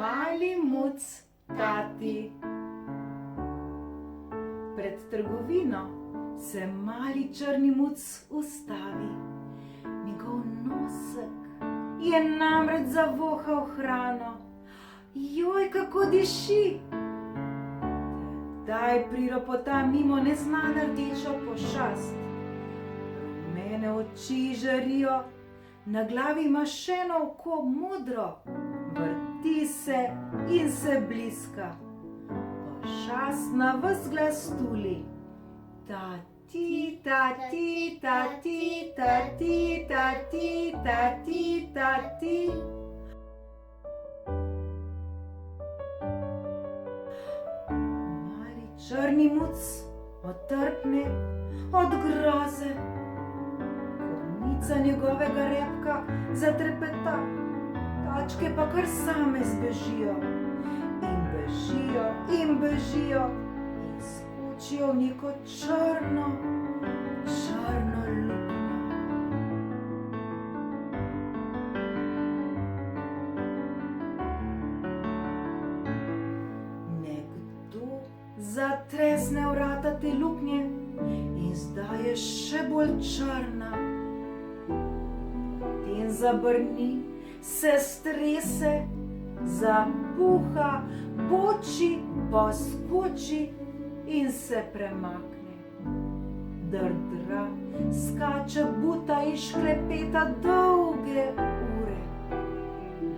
mali muc tati. Pred trgovino se mali črni muc ustavi. Njegov nosek je namreč zavohal hrano. Joj, kako diši! Tedaj priropota mimo neznana rdeča pošast. Rumene oči žarijo, na glavi ima še eno oko modro, vrti se in se bliska. Pošast na ves glas tuli. Ta-ti, ta-ti, ta-ti, ta-ti, ta-ti, ta-ti, ta-ti. Mali črni muc otrpne od groze. Konica njegovega repka zatrepeta, tačke pa kar same zbežijo. In bežijo, in bežijo, in skočijo v neko črno luknjo. Nekdo zatresne vrata te luknje in zdaj je še bolj črna. Potem zabrni, se strese, zapuha, poči, poskoči in se premakne. Drdra, skače, buta in šklepeta dolge ure.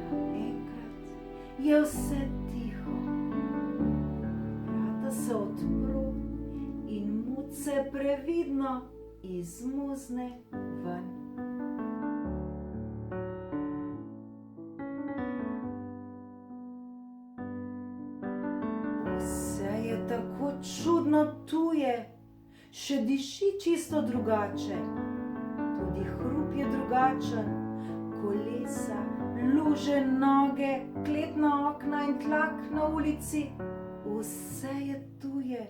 Naenkrat je vse tiho. Vrata se odpru in muc se previdno izmuzne ven. Tako čudno tuje, še diši čisto drugače. Tudi hrup je drugačen, kolesa, luže, noge, kletna okna in tlak na ulici. Vse je tuje.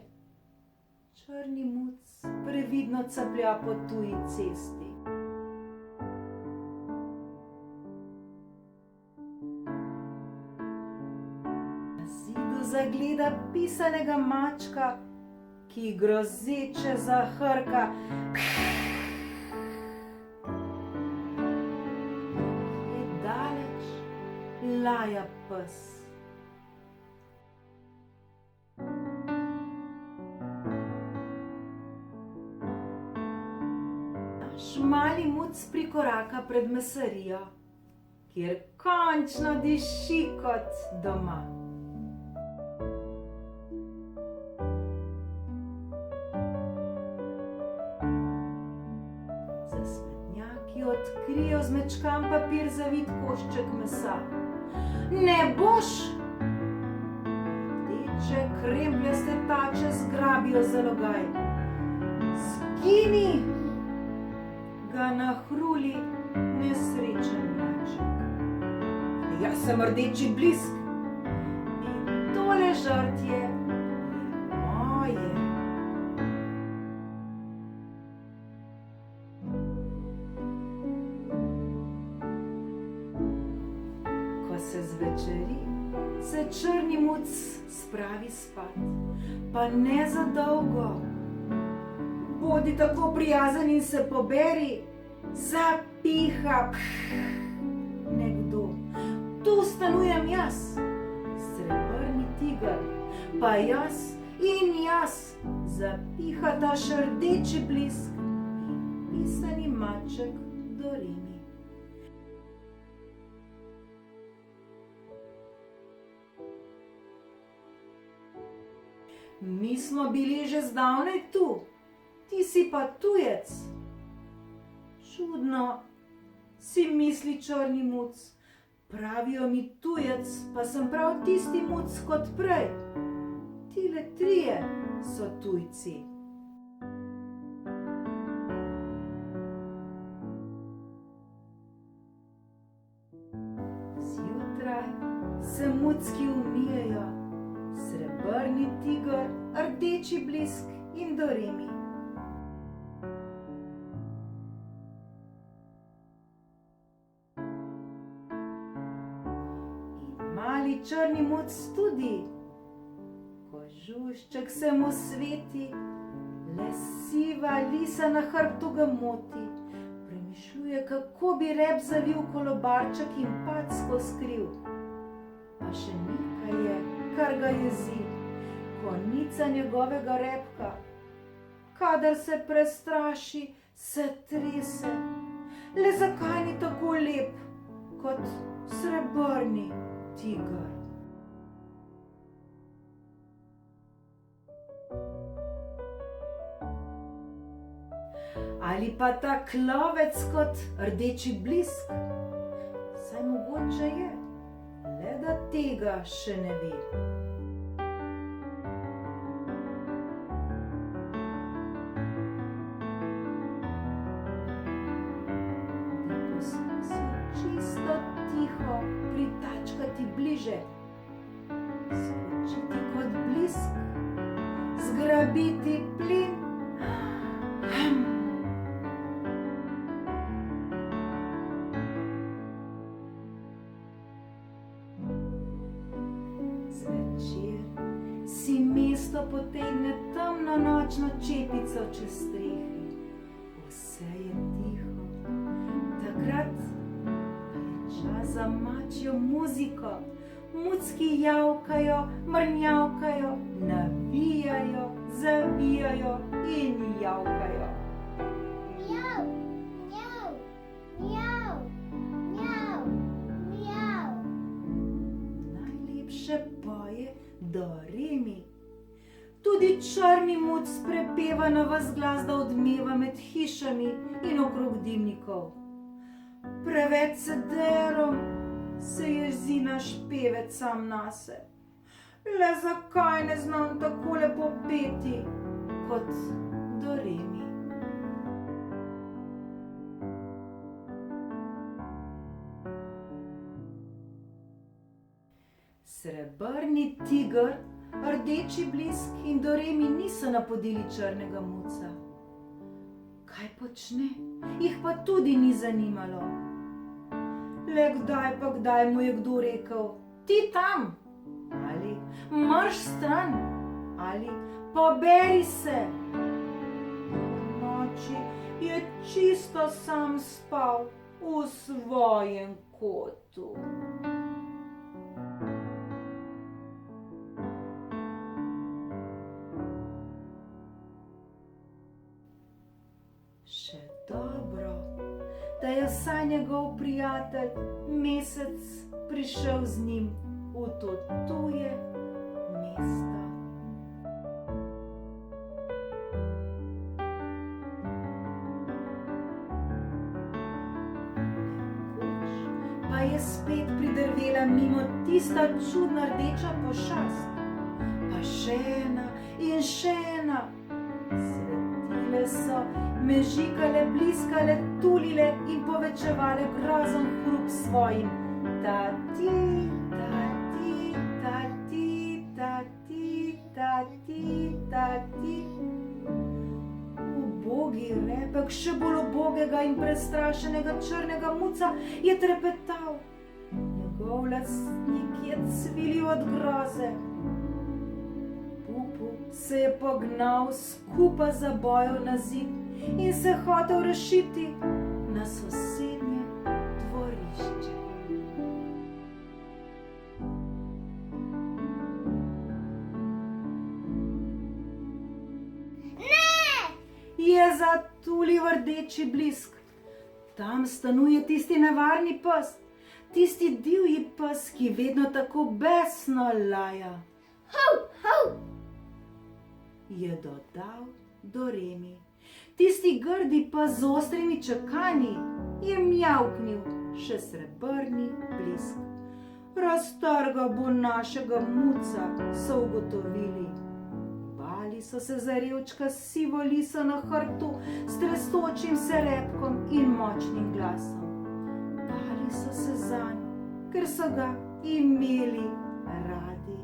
Črni muc previdno caplja po tuji cesti. Zagleda pisanega mačka, ki grozeče zahrka. Je daleč laja pes. Naš mali muc prikoraka pred mesarijo, kjer končno diši kot doma. Odkrijo zmečkan papir zavit košček mesa. Ne boš! Rdeče krempljaste tače zgrabijo zalogaj. Zgini! Ga nahruli nesrečen maček. Jaz sem rdeči blisk in tole žrtje je moje. Se zvečeri, se črni muc spravi spat, pa ne za dolgo. Bodi tako prijazen in se poberi, zapiha. Nekdo, tu stanujem jaz, srebrni tiger, pa jaz in jaz, zapihata še rdeči blisk in pisani maček Doremi. Mi smo bili že zdavnaj tu, ti si pa tujec. Čudno, si misli črni muc, pravijo mi tujec, pa sem prav tisti muc kot prej. Tile trije so tujci. Zjutraj se mucki umijejo. Srebrni tiger, rdeči blisk in Doremi. mali črni muc tudi. Kožušček se mu sveti, le siva lisa na hrbtu ga moti. Premišljuje, kako bi rep zavil kolobarček in packo skril. Pa še nekaj je, kar ga jezi, konica njegovega repka. Kadar se prestraši, se trese. Le zakaj ni tako lep kot srebrni tiger? Ali pa ta klovec kot rdeči blisk? Saj mogoče je, le da tega še ne ve. Bi poskusil čisto tiho pritačkati bliže, skočiti kot blisk, zgrabiti plin. Zvečer si mesto potegne temno nočno čepico čez strehi. Vse je tiho. Takrat pa je čas za mačjo muziko. Mucki javkajo, mrnjavkajo, navijajo, zavijajo in javkajo. Mjav, mjav, mjav, mjav, mjav. Najlepše poje Doremi. Tudi črni muc prepeva na ves glas, da odmeva med hišami in okrog dimnikov. Preveč se derom, se jezi naš pevec sam nase. Le zakaj ne znam tako lepo peti kot Doremi? Srebrni tiger, rdeči blisk in Doremi niso napodili črnega muca. Kaj počne, jih pa tudi ni zanimalo. Le kdaj pa kdaj mu je kdo rekel: "Ti tam!" ali "Marš stran!" ali "Poberi se!" V noči je čisto sam spal v svojem kotu. Še dobro, da je vsaj njegov prijatelj Mesec prišel z njim v to tuje mesto. Nekoč pa je spet pridrvela mimo tista čudna rdeča pošast, pa še ena in še ena. Svetile so, mežikale, bliskale, tulile in povečevale grozen hrup svojim. Ta-ti, ta-ti, ta-ti, ta-ti, ta-ti, ta-ti. Ubogi repek še bolj ubogega in prestrašenega črnega muca je trepetal. Njegov lastnik je cvilil od groze. Pupu se je pognal skupaj zabojev na zid in se hotel rešiti na sosednje dvorišče. Ne! Je zatulil rdeči blisk. Tam stanuje tisti nevarni pes, tisti divji pes, ki vedno tako besno laja. Hav, hav! Je dodal Doremi. Tisti grdi pa z ostrimi čekanji je mjavknil še srebrni blisk. Raztrgal bo našega muca, so ugotovili. Bali so se za revčka s sivo liso na hrbtu, s tresočim se repkom in močnim glasom. Bali so se zanj, ker so ga imeli radi.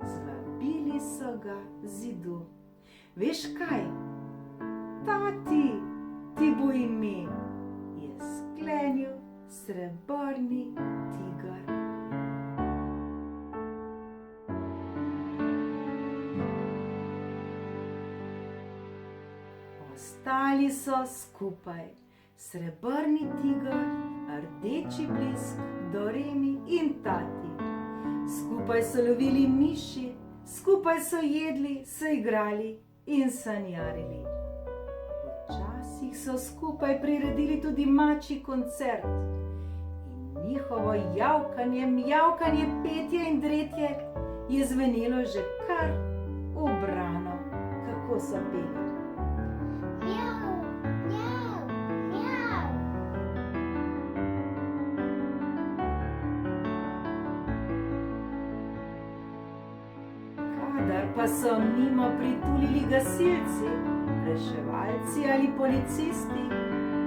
Zvabili so ga zidu. Veš kaj? Tati, ti bo ime, je sklenil srebrni tiger. Ostali so skupaj, srebrni tiger, rdeči blisk, Doremi in Tati. Skupaj so lovili miši, skupaj so jedli, se igrali in sanjarili. Včasih so skupaj priredili tudi mačji koncert in njihovo javkanje, mjavkanje, petje in dretje je zvenelo že kar ubrano, kako so peli. Mjav, mjav, mjav. Kadar pa so mimo pritulili gasilci, reševalci ali policisti,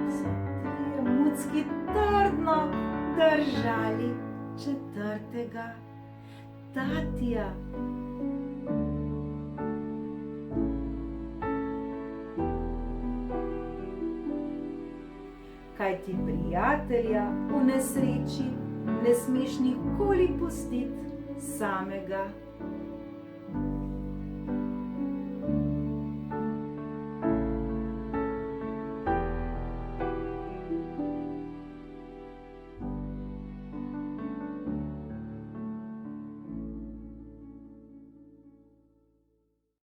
so trije mucki trdno držali četrtega, Tatija. Kajti prijatelja v nesreči ne smeš nikoli pustiti samega.